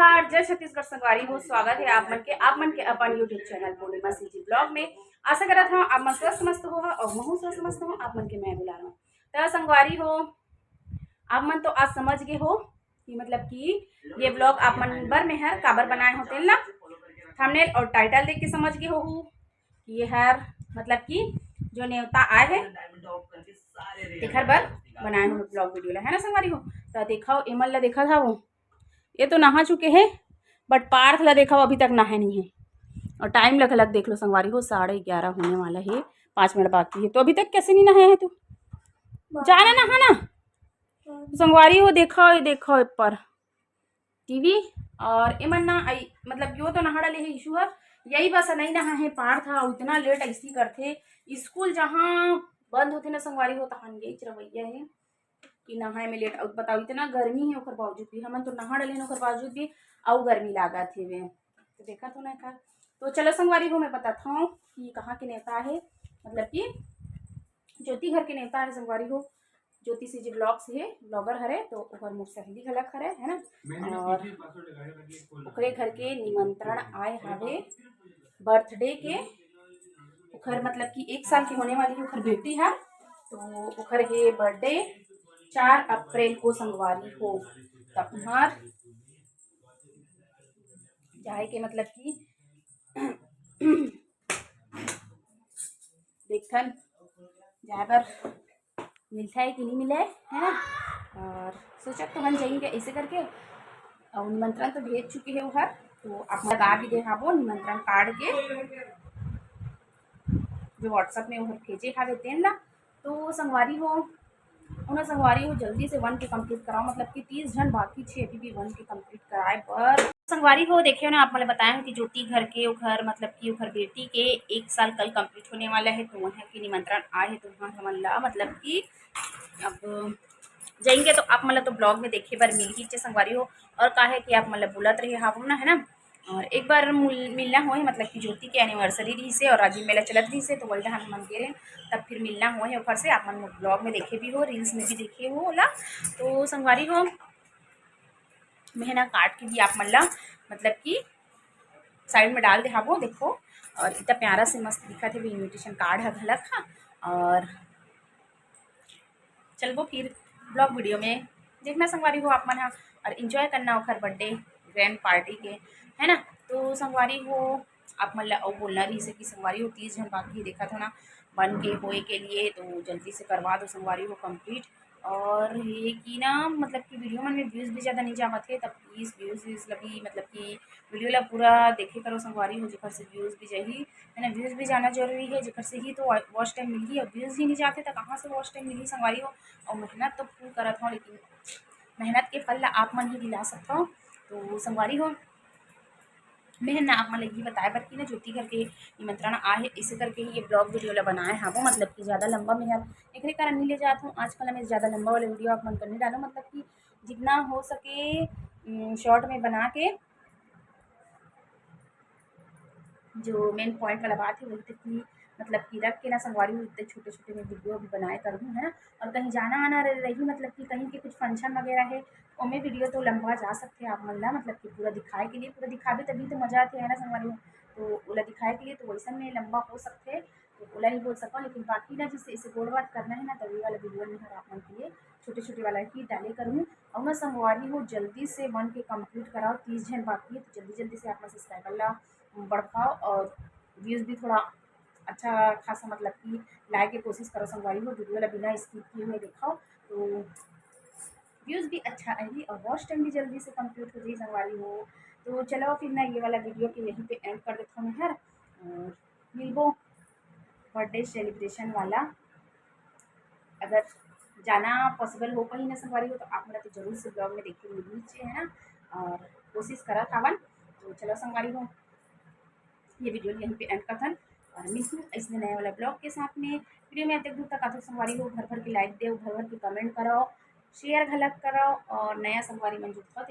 जोहार जय छत्तीसगढ़ संगवारी हो। स्वागत है आप मन के अपन यूट्यूब चैनल पूर्णिमा सीजी ब्लॉग में। आशा करत हूँ आप मन स्वस्थ मस्त हो और महू स्वस्थ मस्त हो। आप मन के मैं बुला रहा हूँ तो संगवारी हो। आप मन तो आज समझ गए हो कि मतलब कि ये ब्लॉग आप मन बर में है काबर बनाए होते ना। थंबनेल और टाइटल देख के समझ गए हो कि ये हर मतलब कि जो न्योता आए है तेखर बर बनाए हो ब्लॉग वीडियो ला है ना संगवारी हो। तो देखा एमल ला देखा था वो ये तो नहा चुके हैं बट पार्थ ला देखा अभी तक नहाए नहीं है। और टाइम लग देख लो संगवारी हो 11:30 होने वाला है, 5 मिनट बाकी है तो अभी तक कैसे नहीं नहाया है तू। जाना नहाना संगवारी हो। देखो पर टीवी और एमन ना आई मतलब यो तो नहा डाले है इशू है यही बस नहीं नहा है। पार्थ था इतना लेट ऐसी करते स्कूल जहाँ बंद होते ना संगवारी हो तहां यही रवैया है कि नहाए में लेट। बताओ इतना गर्मी है ओकर बावजूद भी हमन तो नहा डले ओकर बावजूद भी और गर्मी लागत है वे तो देखा तो नहीं खा। तो चलो संगवारी हो मैं बताता हूँ कि कहाँ के नेता है मतलब कि ज्योति घर के नेता है संगवारी हो। ज्योति सीजी ब्लॉग्स है ब्लॉगर हरे तो ओकर मुख सहेली घलक हरे है ना। और ओकरे घर के निमंत्रण आए हावे बर्थडे के ओकर मतलब कि 1 साल की होने वाली ओकर बेटी है तो ओकर के बर्थडे 4 अप्रैल को संगवारी हो। तब उहार जाए के मतलब कि देखन जाए बर मिलता है कि नहीं मिले है ना। और सोचा तो हम जाएंगे ऐसे करके और निमंत्रण तो भेज चुके हैं उधर तो आप लगा भी दे हाँ वो निमंत्रण कार्ड के जो व्हाट्सएप में उधर भेजे खा देते हैं ना। तो संगवारी हो उन्हें संगवारी हो जल्दी से 1 के कंप्लीट कराओ मतलब कि 30 जन बाकी छे अभी भी 1 के कंप्लीट कराए पर संगवारी हो। देखियो ना आप मैंने बताया कि ज्योति घर के घर मतलब कि घर बेटी के 1 साल कल कंप्लीट होने वाला है तो वहाँ की निमंत्रण आए है तो वहाँ हमला मतलब कि अब जाएंगे तो आप मतलब तो ब्लॉग में देखे बार मिल ही संगवारी हो। और का है कि आप मतलब बुलत रहे हाँ ना है ना। और एक बार मिलना हो है मतलब कि ज्योति के एनिवर्सरी रही से और राजीव मेला चलत रही से तो वही हम मन गे तब फिर मिलना हो है ऊपर से आप मन ब्लॉग में देखे भी हो रील्स में भी देखे हो ला। तो संगवारी हो मेहना काट के भी आप मन ला मतलब कि साइड में डाल दे हाँ वो देखो। और इतना प्यारा से मस्त दिखा थे भी इन्विटेशन कार्ड है घलक हाँ। और चलो फिर ब्लॉग वीडियो में देखना संगवारी हो आप मन हाँ और इन्जॉय करना ओखर बर्थडे ग्रैंड पार्टी के है ना। तो संगवारी हो आप मन ला और बोलना रही से कि संगवारी हो 30 जन बाकी देखा था ना बन के होए के लिए तो जल्दी से करवा दो संगवारी हो कंप्लीट। और ये कि ना मतलब कि वीडियो मन में व्यूज़ भी ज़्यादा नहीं जावत है तब प्लीज़ व्यूज़ लगी मतलब कि वीडियो ला पूरा देखे करो संगवारी हो जेकर से व्यूज़ भी जाही है ना। व्यूज़ भी जाना जरूरी है जेकर से ही तो वॉच टाइम मिली और व्यूज़ ही नहीं जाते तो कहाँ से वॉच टाइम मिली संगवारी हो। और मेहनत तो फुल करत हूँ लेकिन मेहनत के फल ला आप मन ही दिला सकता हूँ। तो संगवारी हो मैं ना आप मतलब ये बताया बर कि ना ज्योति करके निमंत्रण आ है इसे करके ही ये ब्लॉग वीडियो ला बनाए हाँ वो मतलब कि ज़्यादा लंबा में यार एक कारण नहीं ले जाता हूँ। आजकल मैं ज़्यादा लंबा वाला वीडियो आप मन करने डालो मतलब कि जितना हो सके शॉर्ट में बना के जो मेन पॉइंट वाला बात है वही तक कि मतलब कि रख के ना संगवारी हूँ इतने छोटे छोटे में वीडियो भी बनाए कर दूँ है ना। और कहीं जाना आना रही मतलब कि कहीं के कुछ फंक्शन वगैरह है उनमें वीडियो तो लंबा जा सकते हैं आप मन ला मतलब कि पूरा दिखाए के लिए पूरा दिखावे तभी तो मजा आती है ना संगवारी में। तो ओला दिखाए के लिए तो वैसा में लंबा हो सकते हैं तो ओला नहीं बोल सका लेकिन बाकी ना जिससे इसे गोड़ बात करना है ना तभी वाला वीडियो में आप मन के लिए छोटे छोटे वाला ही डाले करूँ। और मैं संगवारी हूँ जल्दी से 1 के कंप्लीट कराओ 30 जन बाकी है तो जल्दी जल्दी से आप सब्सक्राइबर ला बढ़ाओ और व्यूज़ भी थोड़ा अच्छा खासा मतलब कि लाए की कोशिश करो संगवारी हो। वीडियो ला बिना स्किप किए हुए दिखाओ तो व्यूज़ भी अच्छा आएगी और वॉच टाइम भी जल्दी से कंप्लीट हो जाए संगवारी हो। तो चलो फिर ना ये वाला वीडियो के यहीं पे एंड कर देता हूँ मैं यार। और मिलबो बर्थडे सेलिब्रेशन वाला अगर जाना पॉसिबल हो पाई ना संगवारी हो तो आप मेरा तो जरूर से ब्लॉग में देखिए मिलनी चाहिए है ना। और कोशिश करा थावन तो चलो संगवारी हो ये वीडियो यहीं पे एंड करथन और मिलूँ ऐसे नया वाला ब्लॉग के साथ में। वीडियो में अब तक दूर तक आते संगवारी हो भर भर के लाइक दे भर भर के कमेंट कराओ शेयर घलक कराओ और नया संगवारी मंजूर था